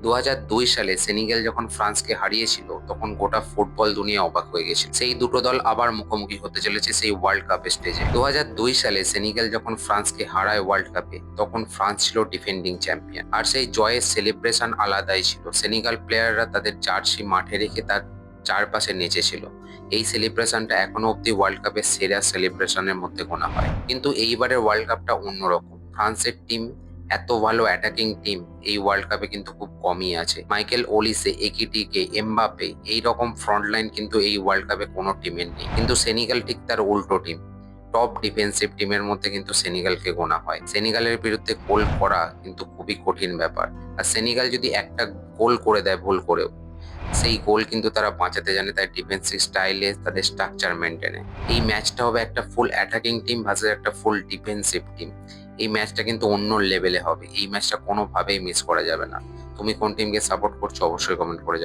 2002 সালে সেনেগাল যখন ফ্রান্সকে হারিয়েছিল তখন গোটা ফুটবল দুনিয়া অবাক হয়ে গেছিল। সেই দুটো দল আবার মুখোমুখি হতে চলেছে সেই ওয়ার্ল্ড কাপের স্টেজে। 2002 সালে সেনেগাল যখন ফ্রান্সকে হারায় ওয়ার্ল্ড কাপে, তখন ফ্রান্স ছিল ডিফেন্ডিং চ্যাম্পিয়ন। আর সেই জয়ের সেলিব্রেশন আলাদাই ছিল। সেনেগাল প্লেয়াররা তাদের জার্সি মাঠে রেখে তার চারপাশে নেচেছিল। এই সেলিব্রেশনটা এখনো অব্দি ওয়ার্ল্ড কাপের সেরা সেলিব্রেশনের মধ্যে গোনা হয়। কিন্তু এইবারের ওয়ার্ল্ড কাপটা অন্যরকম। ফ্রান্সের টিম এত ভালো অ্যাটাকিং টিম এই ওয়ার্ল্ড কাপে কিন্তু খুব কমই আছে। মাইকেল ওলিসে, একিটিকে, এমবাপে এইরকম ফ্রন্টলাইন কিন্তু এই ওয়ার্ল্ড কাপে কোনো টিমের নেই। কিন্তু সেনেগাল ঠিক তার উল্টো টিম। টপ ডিফেন্সিভ টিমের মধ্যে কিন্তু সেনেগালকে গোনা হয়। সেনেগালের বিরুদ্ধে গোল করা কিন্তু খুবই কঠিন ব্যাপার। আর সেনেগাল যদি একটা গোল করে দেয় ভুল করেও, সেই গোল কিন্তু তারা বাঁচাতে জানে তার ডিফেন্সিভ স্টাইলে, তাদের স্ট্রাকচার মেনটেনে। এই ম্যাচটা হবে একটা ফুল অ্যাটাকিং টিম ভার্সেস একটা ফুল ডিফেন্সিভ টিম। এই ম্যাচটা কিন্তু অন্য লেভেলে হবে। এই ম্যাচটা কোনোভাবেই মিস করা যাবে না। তুমি কোন টিমকে সাপোর্ট করছো অবশ্যই কমেন্ট করে জানাও।